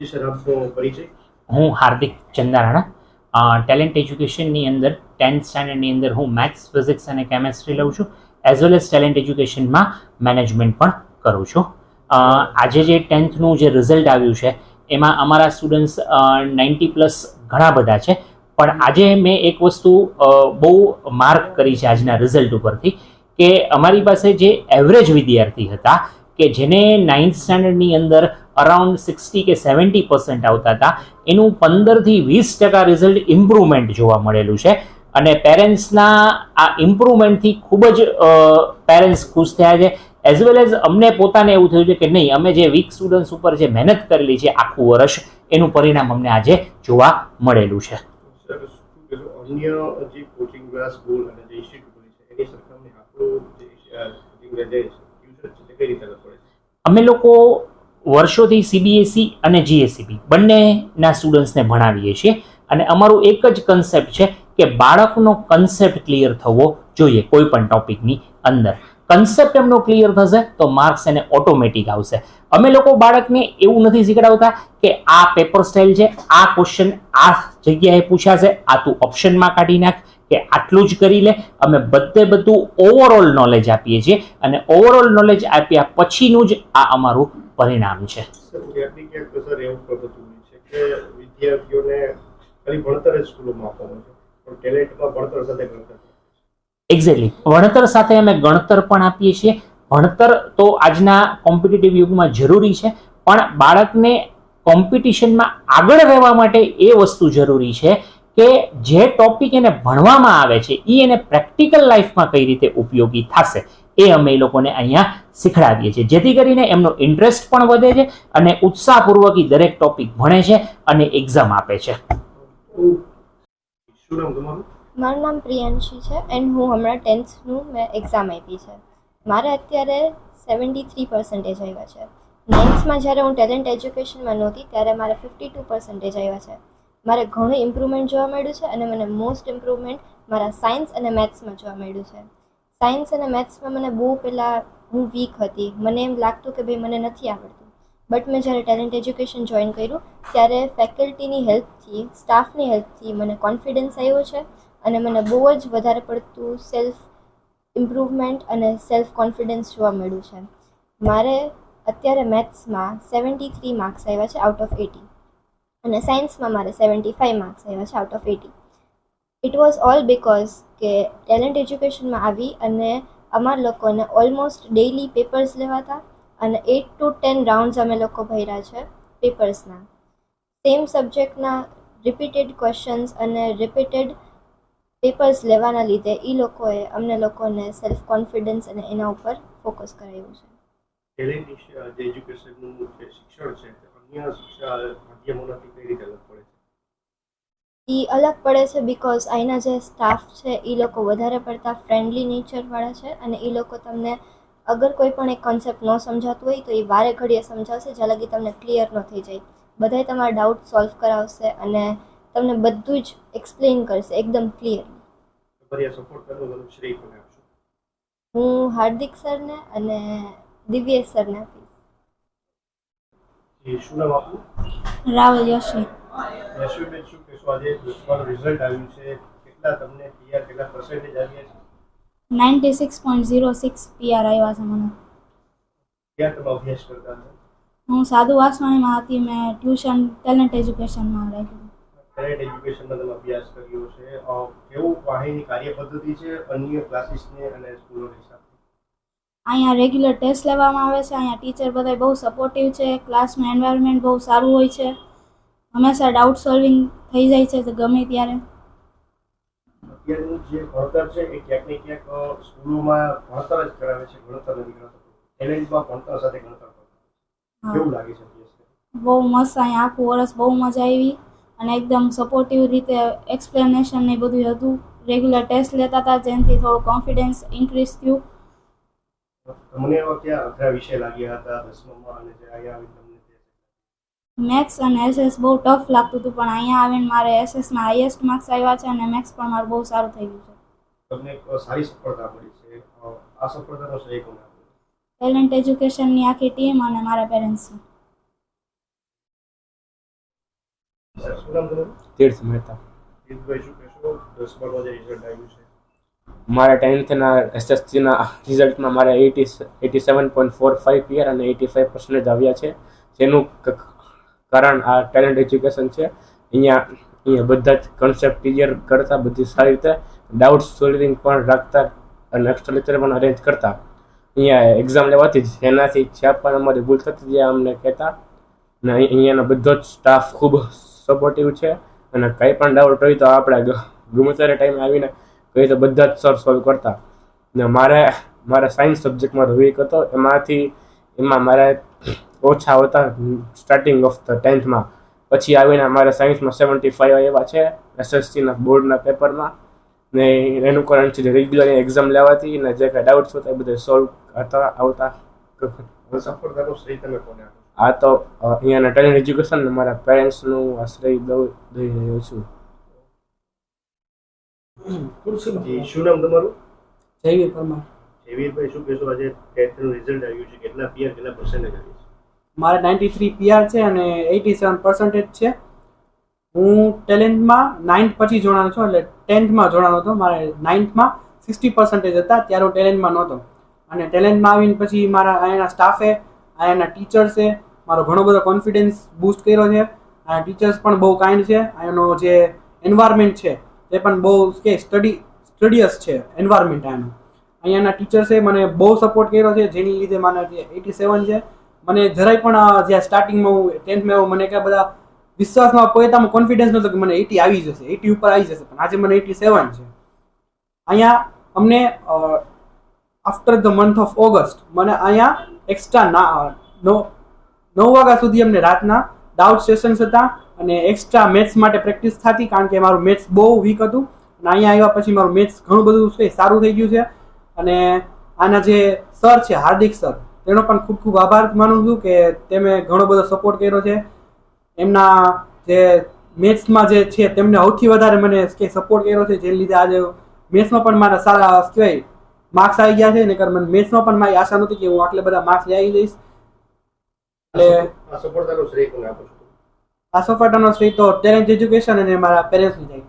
Sir આપનો પરિચય? હું હાર્દિક ચંદારાણા ટેલેન્ટ એજ્યુકેશનની અંદર 10th સ્ટાન્ડર્ડની અંદર હું મેથ્સ, ફિઝિક્સ અને કેમેસ્ટ્રી લઉં છું, એઝ વેલ એઝ ટેલેન્ટ એજ્યુકેશનમાં મેનેજમેન્ટ પણ કરું છું. આજે જે 10thનું જે રિઝલ્ટ આવ્યું છે એમાં અમારા સ્ટુડન્ટ્સ 90+ ઘણા બધા છે, પણ આજે મેં એક વસ્તુ બહુ માર્ક કરી છે આજના રિઝલ્ટ ઉપરથી કે અમારી પાસે જે એવરેજ વિદ્યાર્થી હતા કે જેને 9th સ્ટાન્ડર્ડની અંદર અરાઉન્ડ 60 કે 70% આવતા હતા, એનું 15થી 20% રિઝલ્ટ ઇમ્પ્રુવમેન્ટ જોવા મળેલું છે. અને પેરેન્ટ્સના આ ઇમ્પ્રુવમેન્ટથી ખૂબ જ પેરેન્ટ્સ ખુશ થયા છે, એઝ વેલ એઝ અમને પોતાને એવું થયું છે કે નહીં, અમે જે વીક સ્ટુડન્ટ્સ ઉપર જે મહેનત કરેલી છે આખું વર્ષ, એનું પરિણામ અમને આજે જોવા મળેલું છે. અન્ય જે કોચિંગ ક્લાસ, સ્કૂલ અને જે ઇન્સ્ટિટ્યૂટ છે એની સરખામણી આપણું જે ટ્યુશન છે તે કઈ રીતે પડે છે? અમે લોકો વર્ષોથી સીબીએસઈ અને જીએસઈબી બંનેના સ્ટુડન્ટ્સને ભણાવીએ છીએ અને અમારું એક જ કન્સેપ્ટ છે કે બાળકનો કન્સેપ્ટ ક્લિયર થવો જોઈએ. કોઈ પણ ટોપિકની અંદર કન્સેપ્ટ એમનો ક્લિયર થશે તો માર્ક્સ એને ઓટોમેટિક આવશે. અમે લોકો બાળકને એવું નથી શીખડાવતા કે આ પેપર સ્ટાઇલ છે, આ ક્વેશ્ચન આ જગ્યાએ પૂછાશે, આ તું ઓપ્શનમાં કાઢી નાખ કે આટલું જ કરી લે. અમે બધું ઓવરઓલ નોલેજ આપીએ છીએ અને ઓવરઓલ નોલેજ આપ્યા પછીનું જ આ અમારું પરિણામ છે. વિદ્યાર્થીઓને ખાલી ભણતર જ સ્કૂલોમાં આપવાનું છે, પણ ટેલેન્ટમાં ભણતર સાથે ગણતર. એક્ઝેક્ટલી, ભણતર સાથે અમે ગણતર પણ આપીએ છીએ. ભણતર તો આજના કોમ્પિટિટિવ યુગમાં જરૂરી છે, પણ બાળકને કોમ્પિટિશનમાં આગળ રહેવા માટે એ વસ્તુ જરૂરી છે કે જે ટોપિક એને ભણવામાં આવે છે એ એને પ્રેક્ટિકલ લાઈફમાં કઈ રીતે ઉપયોગી થશે એ અમે એ લોકોને અહીંયા શીખડાવીએ છીએ, જેથી કરીને એમનો ઇન્ટરેસ્ટ પણ વધે છે અને ઉત્સાહપૂર્વક દરેક ટોપિક ભણે છે અને એક્ઝામ આપે છે. મારું નામ પ્રિયાંશી છે એન્ડ હું હમણાં 10thનું મેં એક્ઝામ આપી છે. મારે અત્યારે 73% આવ્યા છે. 9thમાં જ્યારે હું ટેલેન્ટ એજ્યુકેશનમાં નહોતી ત્યારે મારે 52% આવ્યા છે. મારે ઘણું ઇમ્પ્રુવમેન્ટ જોવા મળ્યું છે અને મને મોસ્ટ ઇમ્પ્રુવમેન્ટ મારા સાયન્સ અને મેથ્સમાં જોવા મળ્યું છે. સાયન્સ અને મેથ્સમાં મને બહુ પહેલાં હું વીક હતી, મને એમ લાગતું કે ભાઈ મને નથી આવડતું, બટ મેં જ્યારે ટેલેન્ટ એજ્યુકેશન જોઈન કર્યું ત્યારે ફેકલ્ટીની હેલ્પથી, સ્ટાફની હેલ્પથી મને કોન્ફિડન્સ આવ્યો છે અને મને બહુ જ વધારે પડતું સેલ્ફ ઇમ્પ્રુવમેન્ટ અને સેલ્ફ કોન્ફિડન્સ જોવા મળ્યું છે. મારે અત્યારે મેથ્સમાં 73 માર્ક્સ આવ્યા છે આઉટ ઓફ 80 અને સાયન્સમાં મારે 75 માર્ક્સ આવ્યા છે out of 80. It was all because કે ટેલેન્ટ એજ્યુકેશનમાં આવી અને અમારા લોકોને ઓલમોસ્ટ ડેઇલી પેપર્સ લેવાતા અને 8 to 10 રાઉન્ડ્સ અમે લોકો ભર્યા છે પેપર્સના. સેમ સબ્જેક્ટના રિપીટેડ ક્વેશ્ચન્સ અને રિપીટેડ પેપર્સ લેવાના લીધે એ લોકોએ અમને લોકોને સેલ્ફ કોન્ફિડન્સ અને એના ઉપર ફોકસ કરાવ્યું છે. ટેલેન્ટ એજ્યુકેશનનું જે શિક્ષણ છે અન્ય શિક્ષા માધ્યમોથી કઈ રીતે અલગ પડે છે? એ અલગ પડે છે બિકોઝ અહીંના જે સ્ટાફ છે એ લોકો વધારે પડતા ફ્રેન્ડલી નેચરવાળા છે અને એ લોકો તમને અગર કોઈ પણ એક કોન્સેપ્ટ ન સમજાતું હોય તો એ વારે ઘડીએ સમજાવશે જ્યાં લગી તમને ક્લિયર ન થઈ જાય. બધાય તમારા ડાઉટ સોલ્વ કરાવશે અને તમને બધું જ એક્સપ્લેન કરશે એકદમ ક્લિયર. હું હાર્દિક સરને અને દિવ્યેશ સરને આપીશ. શું નામ આપનું? રાવલ યશવી. યશવીબેન, શું કહેશો આજે 10માનું રિઝલ્ટ આવ્યું છે, કેટલા તમને પીઆર, કેટલા પર્સન્ટેજ આવ્યા છે? 96.06 PR આવ્યા છે મને. ક્યાં તમે અભ્યાસ કરતા હતા? હું સાધુ વાસવાણીમાં હતી, મેં ટ્યુશન ટેલેન્ટ એજ્યુકેશનમાં રાખ્યું. ટેલેન્ટ એજ્યુકેશનમાં તમે અભ્યાસ કર્યો છે, કેવું વાહિની કાર્ય પદ્ધતિ છે અન્ય ક્લાસીસને અને સ્કૂલોની સાથે? અહીંયા રેગ્યુલર ટેસ્ટ લેવામાં આવે છે, અહીંયા ટીચર બધા બહુ સપોર્ટિવ છે, ક્લાસનું એન્વાયરમેન્ટ બહુ સારું હોય છે, હંમેશા ડાઉટ સોલ્વિંગ થઈ જાય છે ગમે ત્યારે. અત્યારનું જે ભણતર છે એ ક્યાંક ને ક્યાંક સ્કૂલોમાં ભણતર જ કરાવે છે, ગણતર નથી કરાવતું. ટેલેન્ટમાં ભણતર સાથે ગણતર કેવું લાગે છે? બહુ મસ્ત, અહીંયા આખું વર્ષ બહુ મજા આવી અને એકદમ સપોર્ટિવ રીતે એક્સપ્લેનેશન ને બધું હતું. રેગ્યુલર ટેસ્ટ લેતા હતા જેનાથી થોડું કોન્ફિડન્સ ઇન્ક્રીઝ થયું. તમને એવા ક્યાં અઘરા વિષય લાગ્યા હતા 10માં અને જે અહીંયા આવીને તમને? મેથ્સ અને એસએસ બહુ ટફ લાગતું હતું, પણ અહીંયા આવીને મારે એસએસમાં હાઈએસ્ટ માર્ક્સ આવ્યા છે અને મેથ્સ પણ મારું બહુ સારું થઈ ગયું છે. તમને સારી સફળતા મળી છે, આ સફળતાનો શ્રેય કોને આપો? ટેલેન્ટ એજ્યુકેશનની આખી ટીમ અને મારા પેરેન્ટ્સને. સર શું નામ તમારું? તીર્થ મહેતા. જીતભાઈ શું કહેશો 10માં જે રિઝલ્ટ આવ્યું છે? મારા 10thના એસએસસીના રિઝલ્ટમાં મારે 87.45 પીઆર અને 85% આવ્યા છે, જેનું કારણ આ ટેલેન્ટ એજ્યુકેશન છે. અહીંયા બધા જ કન્સેપ્ટ ક્લિયર કરતા, બધી સારી રીતે ડાઉટ સોલ્વિંગ પણ રાખતા અને એક્સ્ટ્રા લેક્ચર પણ અરેન્જ કરતા. અહીંયા એક્ઝામ લેવાથી જ એનાથી જ્યાં પણ અમારી ભૂલ થતી ત્યાં અમને કહેતા, અને અહીંયાનો બધો જ સ્ટાફ ખૂબ સપોર્ટિવ છે. અને કંઈ પણ ડાઉટ હોય તો આપણે ગમે ત્યારે ટાઈમે આવીને કહીએ તો બધા જ સર સોલ્વ કરતા. ને મારા સાયન્સ સબ્જેક્ટમાં વીક હતો, એમાં મારે ઓછા હતા સ્ટાર્ટિંગ ઓફ ધ 10thમાં. પછી આવીને મારા સાયન્સમાં 75 આવ્યા છે એસએસસીના બોર્ડના પેપરમાં. ને એનું કારણ છે જે રેગ્યુલર એક્ઝામ લેવાથી ને જે કાંઈ ડાઉટ્સ હતા એ બધા સોલ્વ આવતા. સફળતાનો શ્રેય તમે કોને આપો? આ તો અહીંયાના ટેલેન્ટ એજ્યુકેશન ને મારા પેરેન્ટ્સનું આશ્રય દઈ રહ્યો છું. જી શું નામ તમારું? જયવીર પરમાર. જયવીરભાઈ શું કહેશો આજે 10thનું રિઝલ્ટ આવ્યું છે, કેટલા પીઆર કેટલા પર્સન્ટેજ આવ્યું છે? મારે 93 પીઆર છે અને 87% છે. હું ટેલેન્ટમાં 9th પછી જોડાનો છું, એટલે 10thમાં જોડાનો હતો. મારે 9thમાં 60% હતા, ત્યારે હું ટેલેન્ટમાં નહોતો. અને ટેલેન્ટમાં આવીને પછી મારા અહીંયાના સ્ટાફે, અહીંયાના ટીચર્સે મારો ઘણો બધો કોન્ફિડન્સ બૂસ્ટ કર્યો છે. આ ટીચર્સ પણ બહુ કાઇન્ડ છે. અહીંયાનો જે એન્વાયરમેન્ટ છે એ પણ બહુ સ્ટડીયસ છે એન્વાયરમેન્ટ. અહીંયાના ટીચર્સે મને બહુ સપોર્ટ કર્યો છે, જેની લીધે મારા જે 87 છે મને જરાય પણ જ્યાં સ્ટાર્ટિંગમાં હું 10thમાં મને કે બધા વિશ્વાસમાં પોતામાં કોન્ફિડન્સ નહોતો કે મને 80 આવી જશે, 80 ઉપર આવી જશે, પણ આજે મને 87 છે. અહીંયા અમને after the month of August મને અહીંયા એક્સ્ટ્રા 9 વાગ્યા સુધી અમને રાતના ડાઉટ સેશન્સ હતા અને એક્સ્ટ્રા મેથ્સ માટે પ્રેક્ટિસ થતી, કારણ કે મારું મેથ્સ બહુ વીક હતું. અને અહીંયા આવ્યા પછી મારું મેથ્સ ઘણું બધું સારું થઈ ગયું છે. અને આના જે સર છે હાર્દિક સર, તેનો પણ ખૂબ ખૂબ આભાર માનું છું કે તેમે ઘણો બધો સપોર્ટ કર્યો છે. એમના જે મેથ્સમાં જે છે તેમને સૌથી વધારે મને સપોર્ટ કર્યો છે, જેને લીધે આજે મેથ્સમાં પણ મારા સારા કહેવાય માર્ક્સ આવી ગયા છે. નહીંતર મને મેથ્સમાં પણ મારી આશા નહોતી કે હું આટલા બધા માર્ક્સ લઈ આવી જઈશ. એટલે આ સફળતાનો શ્રેય કોને આપો છો? આ સફળતાનો શ્રેય તો ટેલેન્ટ એજ્યુકેશન અને મારા પેરેન્ટ્સને જાય.